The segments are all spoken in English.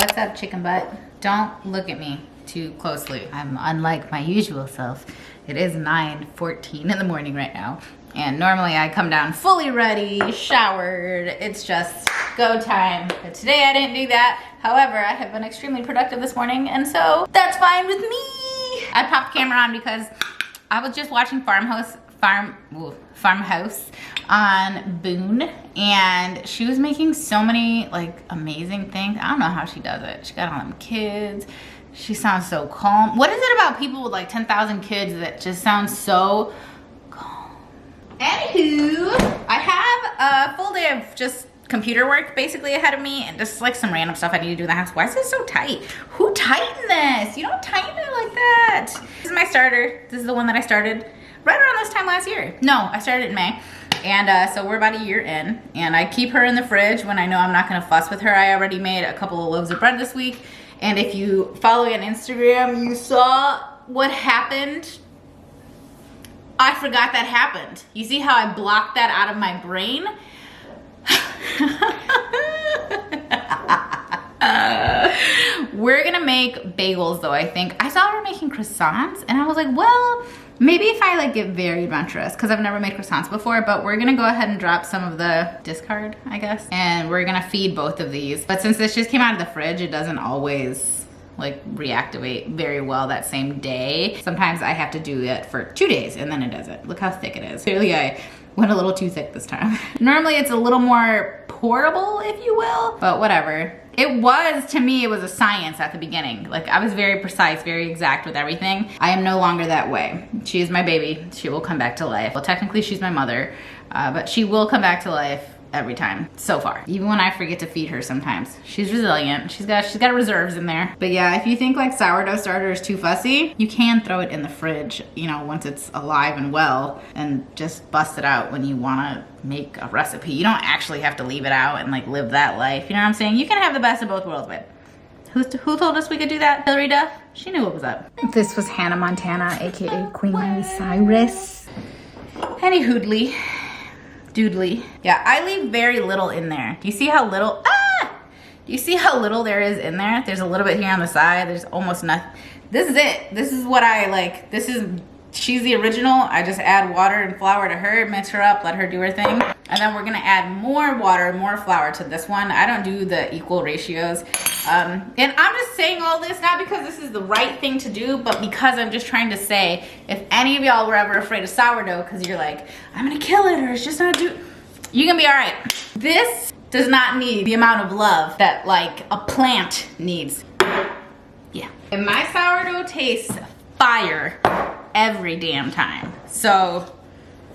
What's up, chicken butt? Don't look at me too closely. I'm unlike my usual self. It is 9:14 in the morning right now. And normally I come down fully ready, showered. It's just go time. But today I didn't do that. However, I have been extremely productive this morning, and so that's fine with me. I popped the camera on because I was just watching Farmhouse on Boone, and she was making so many like amazing things. I don't know how she does it. She got all them kids. She sounds so calm. What is it about people with like 10,000 kids that just sound so calm? Anywho, I have a full day of just computer work basically ahead of me, and just like some random stuff I need to do in the house. Why is this so tight? Who tightened this? You don't tighten it like that. This is my starter. This is the one that I started right around this time last year. No, I started in May. And so we're about a year in, and I keep her in the fridge when I know I'm not gonna fuss with her. I already made a couple of loaves of bread this week, and if you follow me on Instagram, you saw what happened. I forgot that happened. You see how I blocked that out of my brain? We're gonna make bagels though, I think. I saw her making croissants, and I was like, well, maybe if I like get very adventurous, because I've never made croissants before, but we're gonna go ahead and drop some of the discard, I guess, and we're gonna feed both of these. But since this just came out of the fridge, it doesn't always like reactivate very well that same day. Sometimes I have to do it for 2 days and then it does it. Look how thick it is. Clearly I went a little too thick this time. Normally it's a little more pourable, if you will, but whatever. It was, to me, it was a science at the beginning. Like I was very precise, very exact with everything. I am no longer that way. She is my baby. She will come back to life. Well, technically she's my mother, but she will come back to life every time so far. Even when I forget to feed her sometimes. She's resilient. She's got reserves in there. But yeah, if you think like sourdough starter is too fussy, you can throw it in the fridge, you know, once it's alive and well, and just bust it out when you wanna make a recipe. You don't actually have to leave it out and like live that life. You know what I'm saying? You can have the best of both worlds, babe. Who told us we could do that? Hillary Duff? She knew what was up. This was Hannah Montana, AKA Queen Miley Cyrus. Any hoodly. Doodly. Yeah, I leave very little in there. Do you see how little, do you see how little there is in there? There's a little bit here on the side. There's almost nothing. This is it. This is what I like. She's the original. I just add water and flour to her, mix her up, let her do her thing. And then we're gonna add more water, more flour to this one. I don't do the equal ratios. And I'm just saying all this, not because this is the right thing to do, but because I'm just trying to say, if any of y'all were ever afraid of sourdough, because you're like, I'm gonna kill it, or it's just not you're gonna be all right. This does not need the amount of love that like a plant needs. Yeah. And my sourdough tastes fire every damn time. So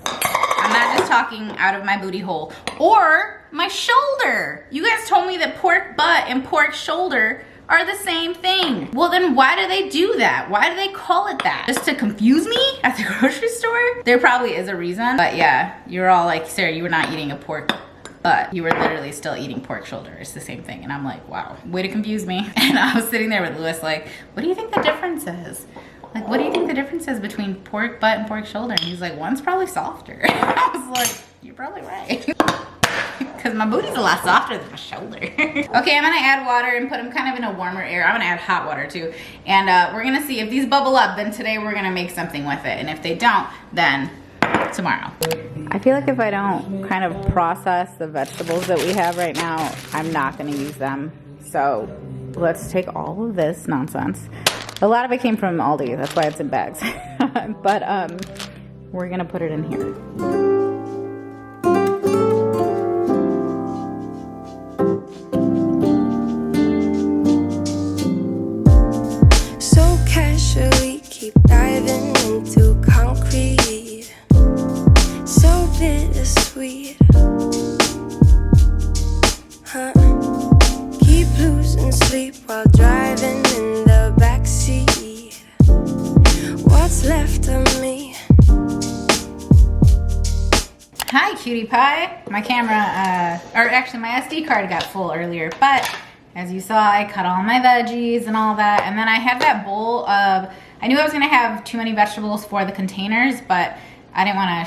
I'm not just talking out of my booty hole or my shoulder. You guys told me that pork butt and pork shoulder are the same thing. Well, then why do they do that? Why do they call it that? Just to confuse me at the grocery store? There probably is a reason, but yeah, you're all like, Sarah, you were not eating a pork butt. You were literally still eating pork shoulder. It's the same thing. And I'm like, wow, way to confuse me. And I was sitting there with Lewis like, what do you think the difference is? Like, what do you think the difference is between pork butt and pork shoulder? And he's like, one's probably softer. I was like, you're probably right. Because my booty's a lot softer than my shoulder. Okay, I'm gonna add water and put them kind of in a warmer air. I'm gonna add hot water too. And we're gonna see if these bubble up, then today we're gonna make something with it. And if they don't, then tomorrow. I feel like if I don't kind of process the vegetables that we have right now, I'm not gonna use them. So let's take all of this nonsense. A lot of it came from Aldi, that's why it's in bags. But we're gonna put it in here. So casually keep diving into concrete. So bittersweet. Huh? Keep losing sleep while driving in the backseat. What's left of me? Hi, cutie pie. My camera, or actually my SD card got full earlier, but as you saw, I cut all my veggies and all that. And then I have that bowl of, I knew I was gonna have too many vegetables for the containers, but I didn't wanna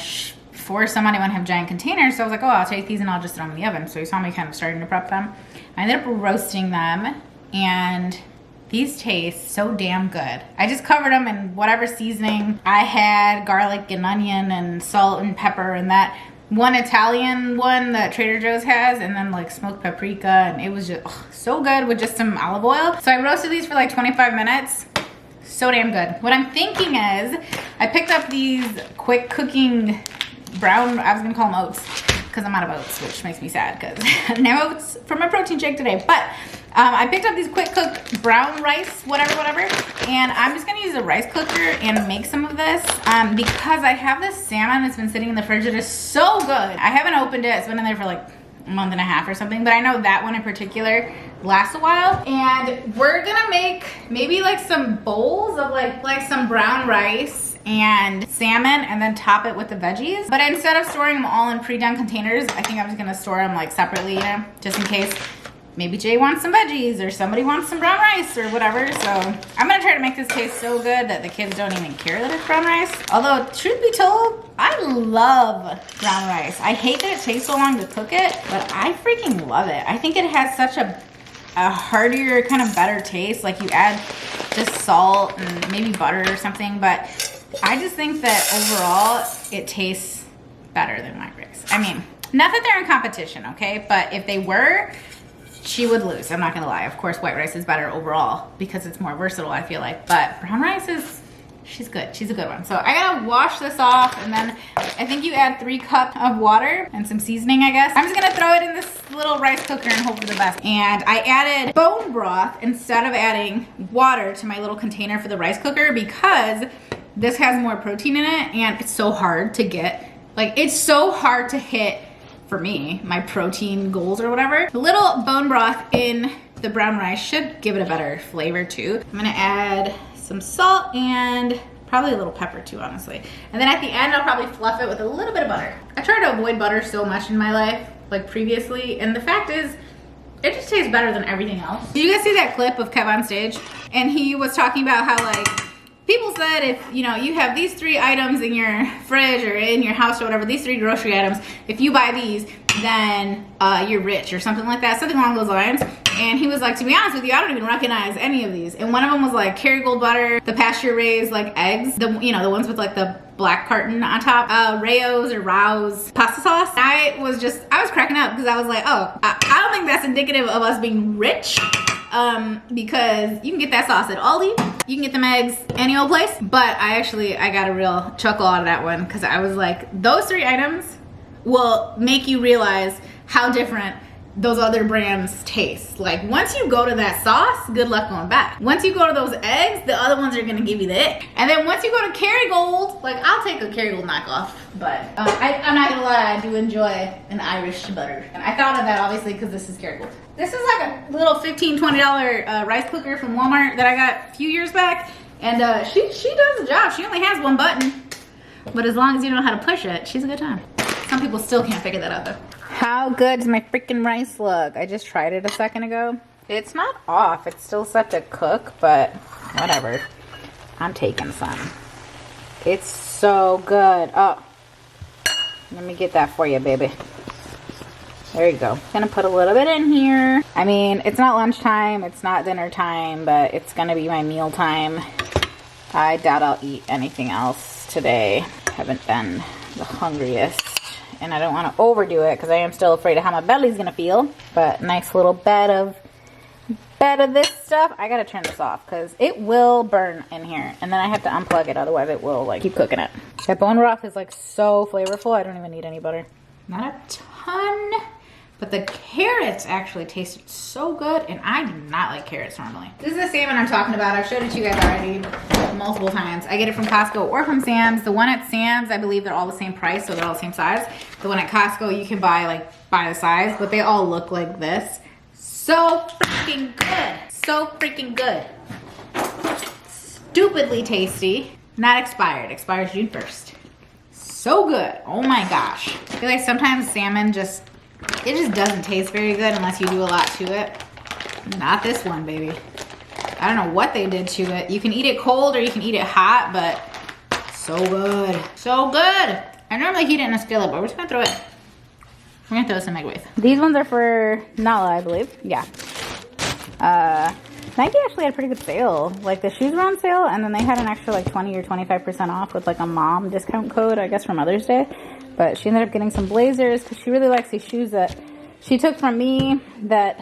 force them. I didn't wanna have giant containers. So I was like, oh, I'll take these and I'll just throw them in the oven. So you saw me kind of starting to prep them. I ended up roasting them and these taste so damn good. I just covered them in whatever seasoning I had, garlic and onion and salt and pepper, and that one Italian one that Trader Joe's has, and then like smoked paprika, and it was just so good with just some olive oil. So I roasted these for like 25 minutes. So damn good. What I'm thinking is I picked up these quick cooking brown, I was gonna call them oats because I'm out of oats, which makes me sad because no oats for my protein shake today. But I picked up these quick cook brown rice, whatever, and I'm just gonna use a rice cooker and make some of this because I have this salmon that's been sitting in the fridge that is so good. I haven't opened it. It's been in there for like a month and a half or something, but I know that one in particular lasts a while. And we're gonna make maybe like some bowls of like some brown rice and salmon, and then top it with the veggies. But instead of storing them all in pre-done containers, I think I'm just gonna store them like separately, you know, just in case maybe Jay wants some veggies or somebody wants some brown rice or whatever. So I'm gonna try to make this taste so good that the kids don't even care that it's brown rice. Although, truth be told, I love brown rice. I hate that it takes so long to cook it, but I freaking love it. I think it has such a heartier, kind of better taste. Like you add just salt and maybe butter or something, but I just think that overall it tastes better than white rice. I mean, not that they're in competition, okay? But if they were, she would lose. I'm not gonna lie. Of course, white rice is better overall because it's more versatile, I feel like. But brown rice is, she's good. She's a good one. So I gotta wash this off, and then I think you add 3 cups of water and some seasoning, I guess. I'm just gonna throw it in this little rice cooker and hope for the best. And I added bone broth instead of adding water to my little container for the rice cooker because this has more protein in it, and it's so hard to get. Like, it's so hard to hit, for me, my protein goals or whatever. The little bone broth in the brown rice should give it a better flavor too. I'm gonna add some salt and probably a little pepper too, honestly. And then at the end, I'll probably fluff it with a little bit of butter. I try to avoid butter so much in my life, like previously, and the fact is, it just tastes better than everything else. Did you guys see that clip of Kev on stage? And he was talking about how, like, people said if, you know, you have these 3 items in your fridge or in your house or whatever, these 3 grocery items, if you buy these, then you're rich or something like that, something along those lines. And he was like, to be honest with you, I don't even recognize any of these. And one of them was like Kerrygold butter, the pasture raised like eggs, the, you know, the ones with like the black carton on top, Rao's or Rao's pasta sauce. I was cracking up because I was like, oh, I don't think that's indicative of us being rich. Because you can get that sauce at Aldi, you can get them eggs any old place, but I got a real chuckle out of that one because I was like, those 3 items will make you realize how different those other brands taste. Like, once you go to that sauce, good luck going back. Once you go to those eggs, the other ones are gonna give you the ick. And then once you go to Kerrygold, like, I'll take a Kerrygold knockoff, but I'm not gonna lie, I do enjoy an Irish butter. And I thought of that obviously because this is Kerrygold. This is like a little $15, $20 rice cooker from Walmart that I got a few years back. And she does the job. She only has one button, but as long as you know how to push it, she's a good time. Some people still can't figure that out though. How good does my freaking rice look? I just tried it a second ago. It's not off. It's still set to cook, but whatever. I'm taking some. It's so good. Oh, let me get that for you, baby. There you go. Gonna put a little bit in here. I mean, it's not lunchtime, it's not dinner time, but it's gonna be my meal time. I doubt I'll eat anything else today. Haven't been the hungriest. And I don't want to overdo it because I am still afraid of how my belly's gonna feel. But nice little bed of this stuff. I gotta turn this off because it will burn in here, and then I have to unplug it, otherwise it will like keep cooking it. That bone broth is like so flavorful. I don't even need any butter. Not a ton, but the carrots actually tasted so good, and I do not like carrots normally. This is the salmon I'm talking about. I've showed it to you guys already multiple times. I get it from Costco or from Sam's. The one at Sam's, I believe they're all the same price, so they're all the same size. The one at Costco, you can buy the size, but they all look like this. So freaking good. So freaking good. Stupidly tasty. Not expired. Expires June 1st. So good. Oh my gosh. I feel like sometimes salmon just doesn't taste very good unless you do a lot to it. Not this one, baby. I don't know what they did to it. You can eat it cold or you can eat it hot, but so good. So good. I normally heat it in a skillet, but we're just gonna throw it. We're gonna throw this in the microwave. These ones are for Nala, I believe. Yeah. Nike actually had a pretty good sale. Like the shoes were on sale, and then they had an extra like 20 or 25% off with like a mom discount code, I guess, for Mother's Day. But she ended up getting some blazers because she really likes these shoes that she took from me that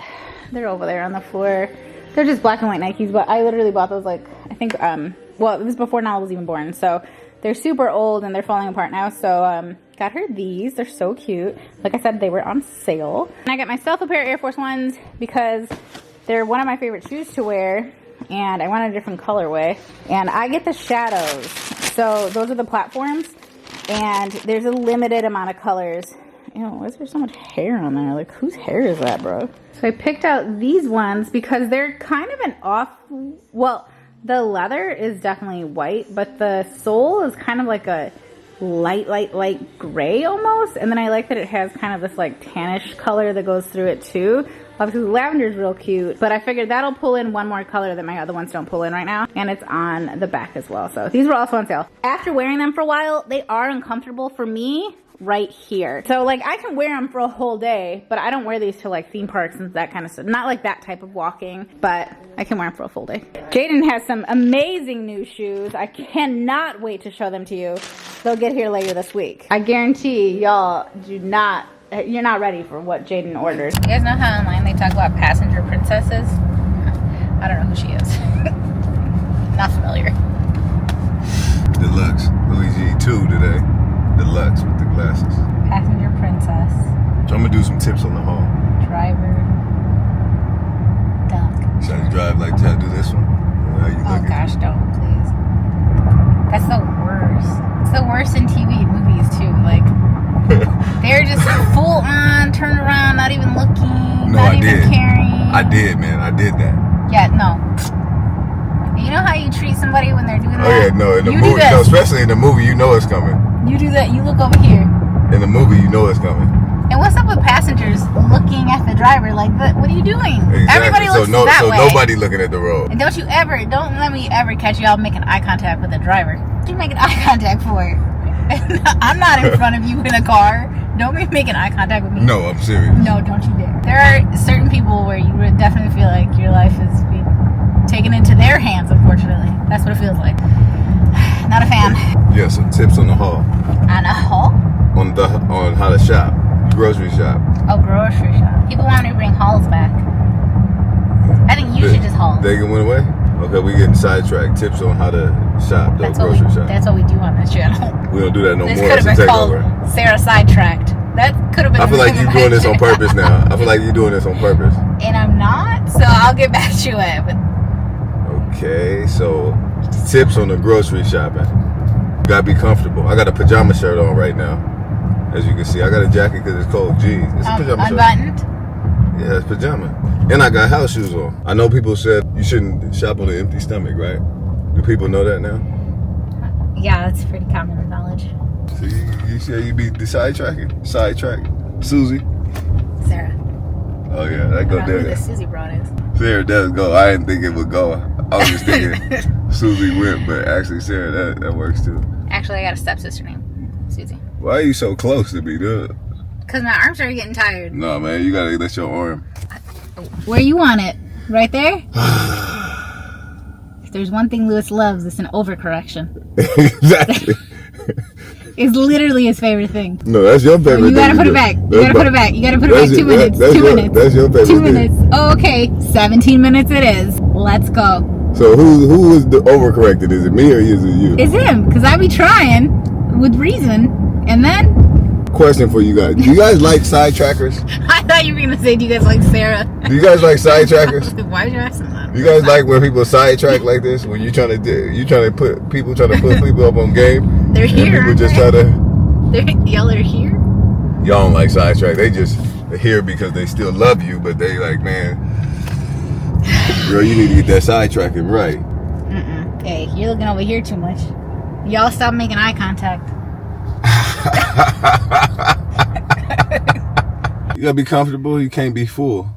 they're over there on the floor. They're just black and white Nikes, but I literally bought those like, I think, well, it was before Nala was even born. So they're super old and they're falling apart now. So got her these. They're so cute. Like I said, they were on sale. And I got myself a pair of Air Force Ones because they're one of my favorite shoes to wear. And I want a different colorway. And I get the shadows. So those are the platforms. And there's a limited amount of colors. Ew, why is there so much hair on there? Like, whose hair is that, bro? So I picked out these ones because they're kind of an off, well, the leather is definitely white, but the sole is kind of like a light gray almost. And then I like that it has kind of this like tannish color that goes through it too. Obviously the lavender is real cute, but I figured that'll pull in one more color that my other ones don't pull in right now. And it's on the back as well. So these were also on sale. After wearing them for a while, they are uncomfortable for me right here. So like I can wear them for a whole day, but I don't wear these to like theme parks and that kind of stuff. Not like that type of walking, but I can wear them for a full day. Jaden has some amazing new shoes. I cannot wait to show them to you. They'll get here later this week. I guarantee y'all you're not ready for what Jaden ordered. You guys know how online they talk about passenger princesses? I don't know who she is. Not familiar. Deluxe. Luigi 2 today. Deluxe with the glasses. Passenger princess. So I'm gonna do some tips on the haul. Driver. Duck. Should I drive like that? Do this one? How you Oh looking? gosh, don't, please. That's the worst. It's the worst in TV and movies too. Like, they're just full on, turn around, not even looking, No, not I even did. caring. I did, man. I did that. Yeah, no. You know how you treat somebody when they're doing that? Oh yeah, no. In the You do movie, this. no, especially in the movie, you know it's coming. You do that. You look over here. In the movie, you know it's coming. And what's up with passengers looking at the driver? Like, what are you doing? Exactly. Everybody looks that way. So nobody looking at the road. And don't let me ever catch y'all making eye contact with the driver. What are you making eye contact for? I'm not in front of you in a car. Don't be making eye contact with me. No, I'm serious. No, don't you dare. There are certain people where you would definitely feel like your life is being taken into their hands, unfortunately. That's what it feels like. Not a fan. Yeah, some tips on the haul. On a haul? On how to shop. Grocery shop. Oh, grocery shop. People want me to bring hauls back. I think you should just haul. They went away? Okay, we getting sidetracked. Tips on how to shop, though, grocery shop. That's what we do on this channel. We don't do that no This more. could have It's a been called takeover. Sarah Sidetracked. That could have been. I feel like you're doing this on purpose now. I feel like you're doing this on purpose. And I'm not, so I'll get back to it. But Okay, so tips on the grocery shopping. You gotta be comfortable. I got a pajama shirt on right now. As you can see, I got a jacket because it's cold. Jeans. It's a pajama shirt. unbuttoned. Yeah, it's pajama. And I got house shoes on. I know people said you shouldn't shop on an empty stomach, right? Do people know that now? Yeah, that's pretty common knowledge. So you say you be sidetracking? Sidetrack? Susie? Sarah. Oh yeah, that I go don't know who there. this Susie broad is. Sarah does go. I didn't think it would go. I was just thinking Susie went, but actually Sarah, that works too. Actually, I got a stepsister named Susie. Why are you so close to me, dude? Because my arms are getting tired. No, man, you gotta let your arm. Where you want it? Right there? If there's one thing Lewis loves, it's an overcorrection. Exactly. It's literally his favorite thing. No, that's your favorite thing. You gotta put it back. You gotta put it back. You gotta put it back. 2 minutes. 2 minutes. That's your favorite 2 thing. minutes. Oh, okay. 17 minutes it is. Let's go. So who is the overcorrected? Is it me or is it you? It's him, because I be trying with reason. And then Question for you guys. Do you guys like sidetrackers? I thought you were gonna say, do you guys like Sarah? Do you guys like sidetrackers? Why would you ask him that? You guys like when people sidetrack like this? When you trying to put people up on game? They're and here. people just try to. Y'all are here? Y'all don't like sidetrack. They're here because they still love you, but they like, man, girl, you need to get that sidetracking right. Hey, you're looking over here too much. Y'all stop making eye contact. You gotta be comfortable. You can't be full.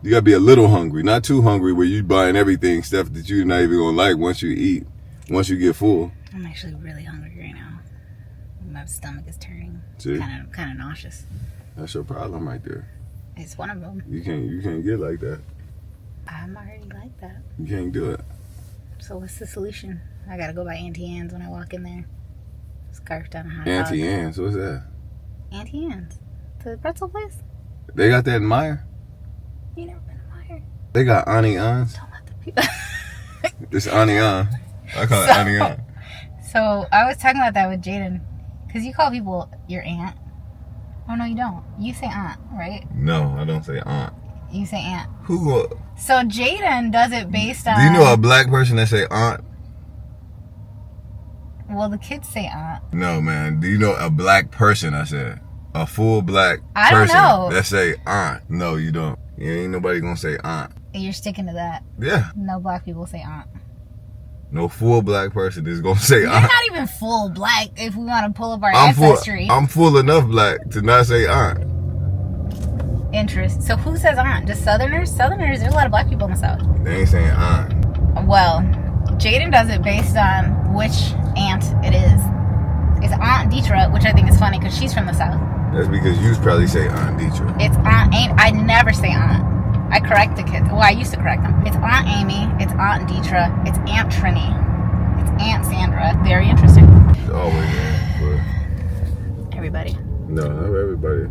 You gotta be a little hungry, not too hungry where you buying everything, stuff that you're not even gonna like once you eat, once you get full. I'm actually really hungry right now. My stomach is turning. See? Kind of nauseous. That's your problem right there. It's one of them. You can't get like that. I'm already like that. You can't do it. So what's the solution? I gotta go by Auntie Anne's when I walk in there. Scarfed down a hot dog. Auntie Anne's, what's that? Auntie Anne's. The pretzel place? They got that in Meyer? You never been to Meyer? They got Auntie Anne's. Don't let the people... It's Auntie Anne. I call it Auntie Anne. So I was talking about that with Jaden. Because you call people your aunt. Oh, no, you don't. You say aunt, right? No, I don't say aunt. You say aunt. Who? So Jaden does it based on... Do you know a black person that say aunt? Well, the kids say aunt. No, man. Do you know a black person, I said? A full black I don't person know. that say aunt. No, you don't. Ain't nobody gonna say aunt. You're sticking to that. Yeah. No black people say aunt. No full black person is gonna say You're aunt. not even full black if we want to pull up our I'm ancestry. I'm full enough black to not say aunt. Interest. So who says aunt? Just Southerners? Southerners, there's a lot of black people in the South. They ain't saying aunt. Well, Jaden does it based on which aunt it is. It's Aunt Deetra, which I think is funny because she's from the South. That's because you probably say Aunt Deetra. It's Aunt Amy. I never say aunt. I correct the kids. Well, I used to correct them. It's Aunt Amy. It's Aunt Deetra. It's Aunt Trini. It's Aunt Sandra. Very interesting. It's always Aunt. Everybody. No, not everybody.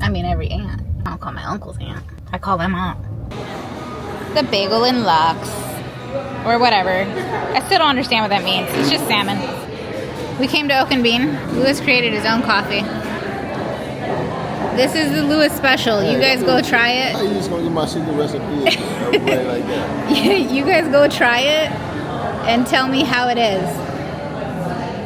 I mean, every aunt. I don't call my uncles aunt. I call them aunt. The bagel and lox. Or whatever. I still don't understand what that means. It's just salmon. We came to Oak and Bean. Lewis created his own coffee. This is the Lewis special. You guys go try it. How you just gonna get my secret recipe? Everybody like that. You guys go try it and tell me how it is.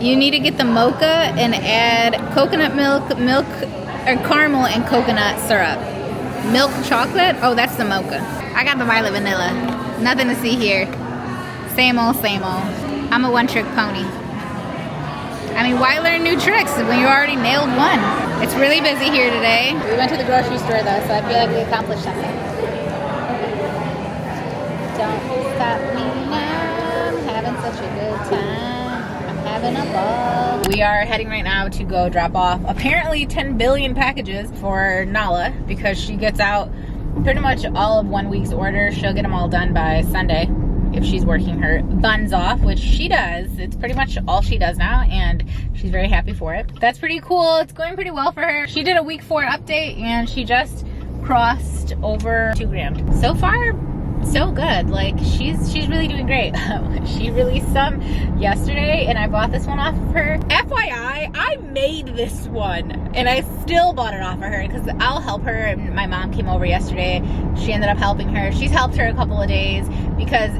You need to get the mocha and add coconut milk, or caramel and coconut syrup. Milk chocolate? Oh, that's the mocha. I got the violet vanilla. Nothing to see here. Same old, same old. I'm a one-trick pony. I mean, why learn new tricks when you already nailed one? It's really busy here today. We went to the grocery store though, so I feel like we accomplished something. Don't stop me now. I'm having such a good time. I'm having a ball. We are heading right now to go drop off apparently 10 billion packages for Nala because she gets out pretty much all of 1 week's order. She'll get them all done by Sunday if she's working her buns off, which she does. It's pretty much all she does now, and she's very happy for it. That's pretty cool. It's going pretty well for her. She did a week 4 update, and she just crossed over 2 grand. So far, so good. Like, she's really doing great. She released some yesterday, and I bought this one off of her. FYI, I made this one, and I still bought it off of her because I'll help her. And my mom came over yesterday. She ended up helping her. She's helped her a couple of days because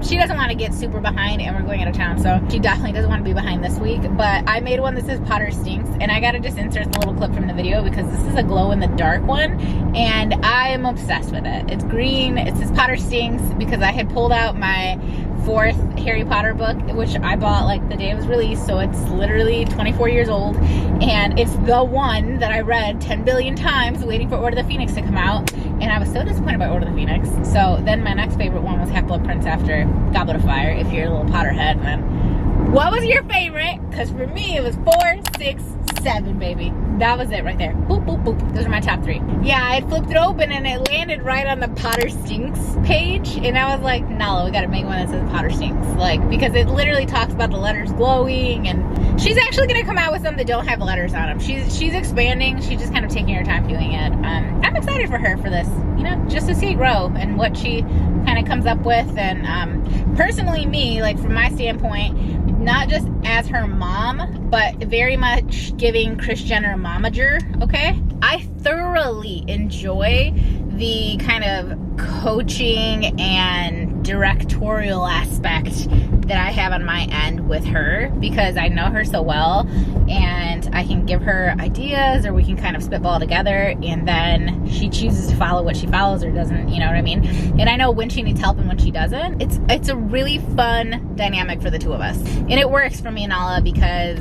she doesn't want to get super behind, and we're going out of town, so she definitely doesn't want to be behind this week. But I made one that says Potter Stinks, and I gotta just insert the little clip from the video because this is a glow-in-the-dark one, and I am obsessed with it. It's green. It says Potter Stinks because I had pulled out my 4th Harry Potter book, which I bought like the day it was released, so it's literally 24 years old, and it's the one that I read 10 billion times waiting for Order of the Phoenix to come out, and I was so disappointed by Order of the Phoenix. So then my next favorite one was Half-Blood Prince after Goblet of Fire, if you're a little Potterhead. And then what was your favorite? Because for me it was 4, 6, 7, baby. That was it right there. Boop, boop, boop. Those are my top 3. Yeah, I flipped it open and it landed right on the Potter Stinks page, and I was like, Nala, we gotta make one that says Potter Stinks, like, because it literally talks about the letters glowing, and she's actually gonna come out with some that don't have letters on them. She's expanding. She's just kind of taking her time doing it. I'm excited for her for this, you know, just to see it grow and what she kind of comes up with. And personally, me, like, from my standpoint, not just as her mom, but very much giving Kris Jenner a momager, okay? I thoroughly enjoy the kind of coaching and directorial aspect that I have on my end with her because I know her so well, and I can give her ideas, or we can kind of spitball together, and then she chooses to follow what she follows or doesn't, you know what I mean? And I know when she needs help and when she doesn't. It's a really fun dynamic for the two of us, and it works for me and Nala because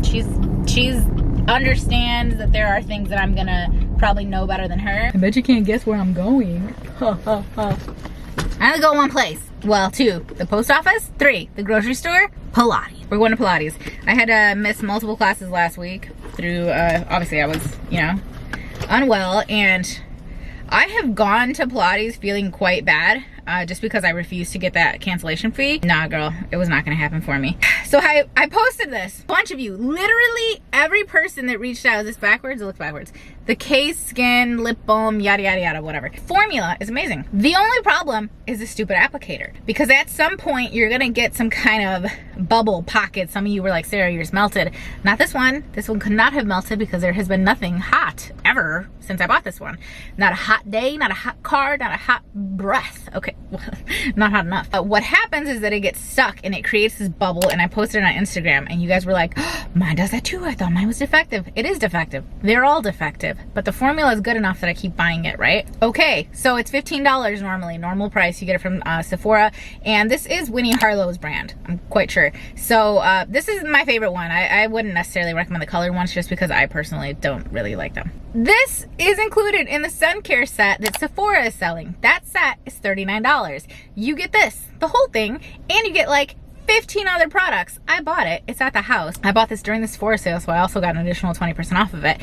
she's understands that there are things that I'm gonna probably know better than her. I bet you can't guess where I'm going. I only go 1 place. Well, 2. The post office. 3. The grocery store. Pilates. We're going to Pilates. I had to miss multiple classes last week through, obviously I was, you know, unwell, and I have gone to Pilates feeling quite bad just because I refused to get that cancellation fee. Nah, girl, it was not gonna happen for me. So I posted this. A bunch of you, literally every person that reached out, is this backwards? It looks backwards. The K-Skin lip balm, yada, yada, yada, whatever. Formula is amazing. The only problem is the stupid applicator, because at some point you're gonna get some kind of bubble pocket. Some of you were like, Sarah, yours melted. Not this one. This one could not have melted because there has been nothing hot ever since I bought this one. Not a hot day, not a hot car, not a hot breath. Okay, well, not hot enough. What happens is that it gets stuck and it creates this bubble, and I posted it on Instagram and you guys were like, oh, mine does that too. I thought mine was defective. It is defective. They're all defective, but the formula is good enough that I keep buying it, right? Okay, so it's $15 normally, normal price. You get it from Sephora, and this is Winnie Harlow's brand, I'm quite sure. So this is my favorite one. I wouldn't necessarily recommend the colored ones just because I personally don't really like them. This is included in the sun care set that Sephora is selling. That set is $39. You get this, the whole thing, and you get like 15 other products. I bought it. It's at the house. I bought this during the Sephora sale, so I also got an additional 20% off of it.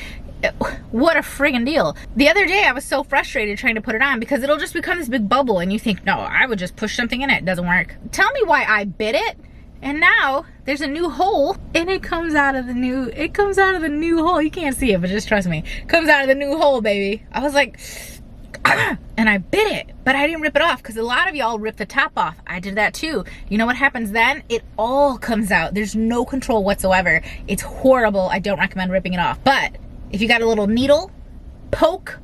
What a friggin' deal. The other day I was so frustrated trying to put it on because it'll just become this big bubble and you think, no, I would just push something in it. It doesn't work. Tell me why I bit it. And now there's a new hole and it comes out of the new hole. You can't see it, but just trust me. It comes out of the new hole, baby. I was like, and I bit it, but I didn't rip it off because a lot of y'all rip the top off. I did that too. You know what happens then? It all comes out. There's no control whatsoever. It's horrible. I don't recommend ripping it off. But if you got a little needle, poke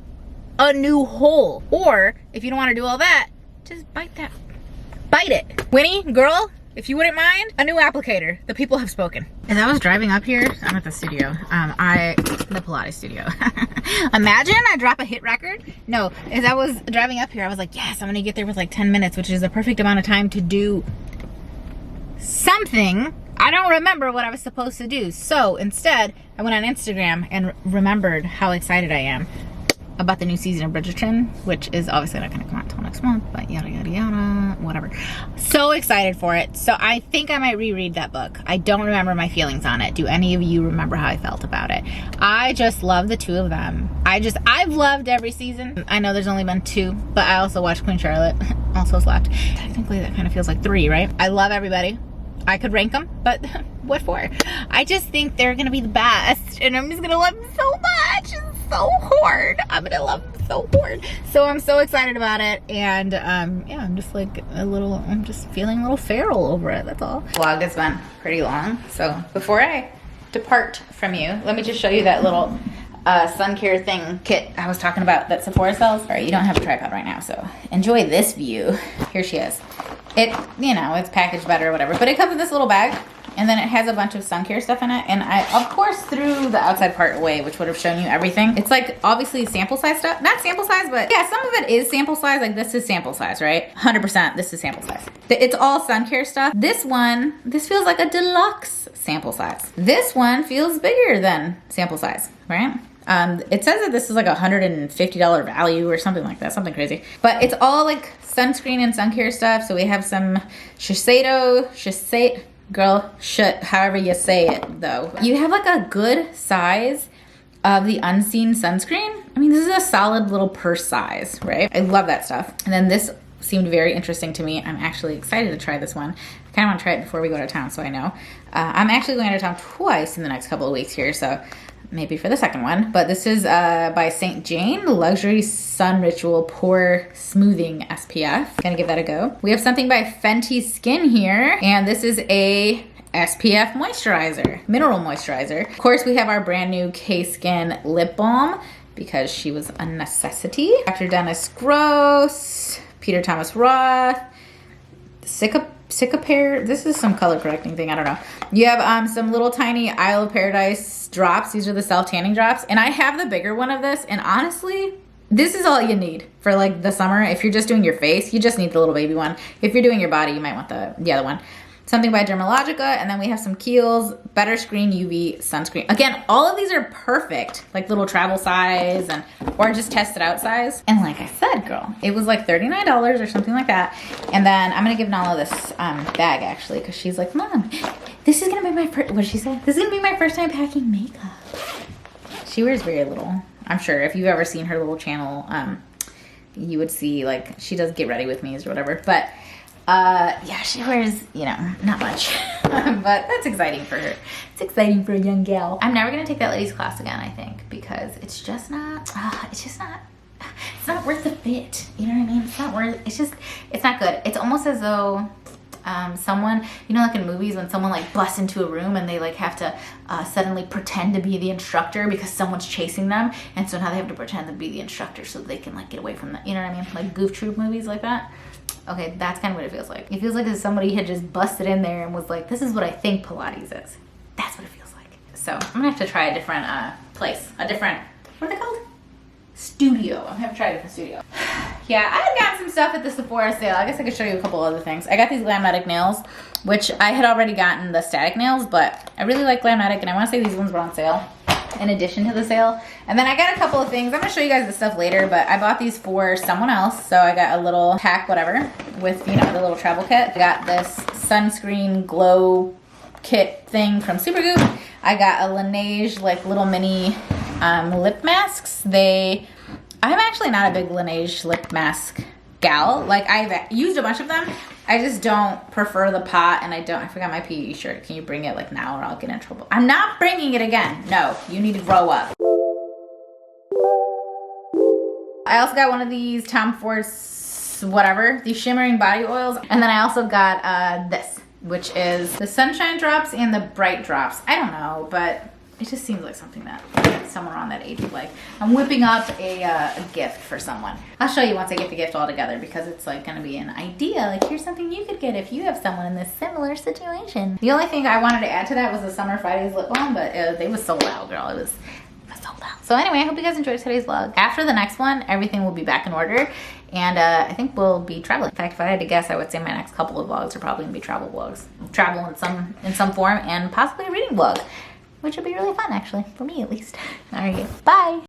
a new hole. Or if you don't want to do all that, just bite it. Winnie, girl, if you wouldn't mind, a new applicator. The people have spoken. As I was driving up here, I'm at the studio. The Pilates studio. Imagine I drop a hit record. No, as I was driving up here, I was like, yes, I'm gonna get there with like 10 minutes, which is the perfect amount of time to do something. I don't remember what I was supposed to do. So instead, I went on Instagram and remembered how excited I am about the new season of Bridgerton, which is obviously not gonna come out until next month, but yada, yada, yada, whatever. So excited for it. So I think I might reread that book. I don't remember my feelings on it. Do any of you remember how I felt about it? I just love the two of them. I've loved every season. I know there's only been 2, but I also watched Queen Charlotte, also slept. Technically that kind of feels like 3, right? I love everybody. I could rank them, but what for? I just think they're gonna be the best, and I'm just gonna love them so much. It's so hard. I'm gonna love them so hard. So I'm so excited about it, and yeah, I'm just like I'm just feeling a little feral over it, that's all. Vlog has been pretty long, so before I depart from you, let me just show you that little sun care thing kit I was talking about that Sephora sells. All right, you don't have a tripod right now, so enjoy this view. Here she is. It, you know, it's packaged better or whatever, but it comes in this little bag, and then it has a bunch of sun care stuff in it, and I, of course, threw the outside part away, which would have shown you everything. It's like, obviously, sample size stuff. Not sample size, but yeah, some of it is sample size. Like, this is sample size, right? 100% this is sample size. It's all sun care stuff. This one, this feels like a deluxe sample size. This one feels bigger than sample size, right? It says that this is like $150 value or something like that, something crazy. But it's all like sunscreen and sun care stuff. So we have some Shiseido, however you say it though. You have like a good size of the unseen sunscreen. I mean, this is a solid little purse size, right? I love that stuff. And then this seemed very interesting to me. I'm actually excited to try this one. I kind of want to try it before we go to town, so I know. I'm actually going to town twice in the next couple of weeks here, so maybe for the second one. But this is by St. Jane, Luxury Sun Ritual Pore Smoothing SPF. Gonna give that a go. We have something by Fenty Skin here, and this is a SPF moisturizer, mineral moisturizer. Of course, we have our brand new K-Skin lip balm because she was a necessity. Dr. Dennis Gross, Peter Thomas Roth, Cicapair. This is some color correcting thing, I don't know. You have some little tiny Isle of Paradise drops. These are the self-tanning drops, and I have the bigger one of this, and honestly, this is all you need for like the summer. If you're just doing your face, you just need the little baby one. If you're doing your body, you might want the other one. Something by Dermalogica, and then we have some Kiehl's Better Screen UV sunscreen. Again, all of these are perfect, like little travel size or just test it out size. And like I said, girl, it was like $39 or something like that. And then I'm gonna give Nala this bag actually, because she's like, Mom, this is gonna be my first, what did she say? This is gonna be my first time packing makeup. She wears very little, I'm sure. If you've ever seen her little channel, you would see, like, she does get ready with me's or whatever. But yeah, she wears, you know, not much. But that's exciting for her. It's exciting for a young gal. I'm never gonna take that ladies class again, I think, because it's just not, it's not worth the fit. You know what I mean? It's not worth, it's not good. It's almost as though someone, you know, like in movies when someone like busts into a room and they like have to suddenly pretend to be the instructor because someone's chasing them, and so now they have to pretend to be the instructor so they can like get away from that. You know what I mean? Like Goof Troop movies like that. Okay, that's kind of what it feels like. It feels like if somebody had just busted in there and was like, this is what I think Pilates is. That's what it feels like. So I'm gonna have to try a different place, a different, what are they called? Studio. I'm gonna have to try a different studio. Yeah, I had gotten some stuff at the Sephora sale. I guess I could show you a couple other things. I got these Glamnetic nails, which I had already gotten the static nails, but I really like Glamnetic, and I want to say these ones were on sale in addition to the sale. And then I got a couple of things. I'm gonna show you guys the stuff later, but I bought these for someone else. So I got a little pack, whatever, with, you know, the little travel kit. I got this sunscreen glow kit thing from Supergoop. I got a Laneige, like, little mini lip masks. I'm actually not a big Laneige lip mask gal. Like, I've used a bunch of them. I just don't prefer the pot, and I forgot my PE shirt. Can you bring it like now or I'll get in trouble? I'm not bringing it again. No, you need to grow up. I also got one of these Tom Ford, whatever, these shimmering body oils. And then I also got this, which is the Sunshine Drops and the Bright Drops. I don't know, but it just seems like something that someone around that age would like. I'm whipping up a gift for someone. I'll show you once I get the gift all together, because it's like gonna be an idea. Like, here's something you could get if you have someone in this similar situation. The only thing I wanted to add to that was the Summer Fridays lip balm, but they was sold out, girl. It was sold out. So anyway, I hope you guys enjoyed today's vlog. After the next one, everything will be back in order, and I think we'll be traveling. In fact, if I had to guess, I would say my next couple of vlogs are probably gonna be travel vlogs. Travel in some form, and possibly a reading vlog, which would be really fun, actually, for me at least. All right, bye.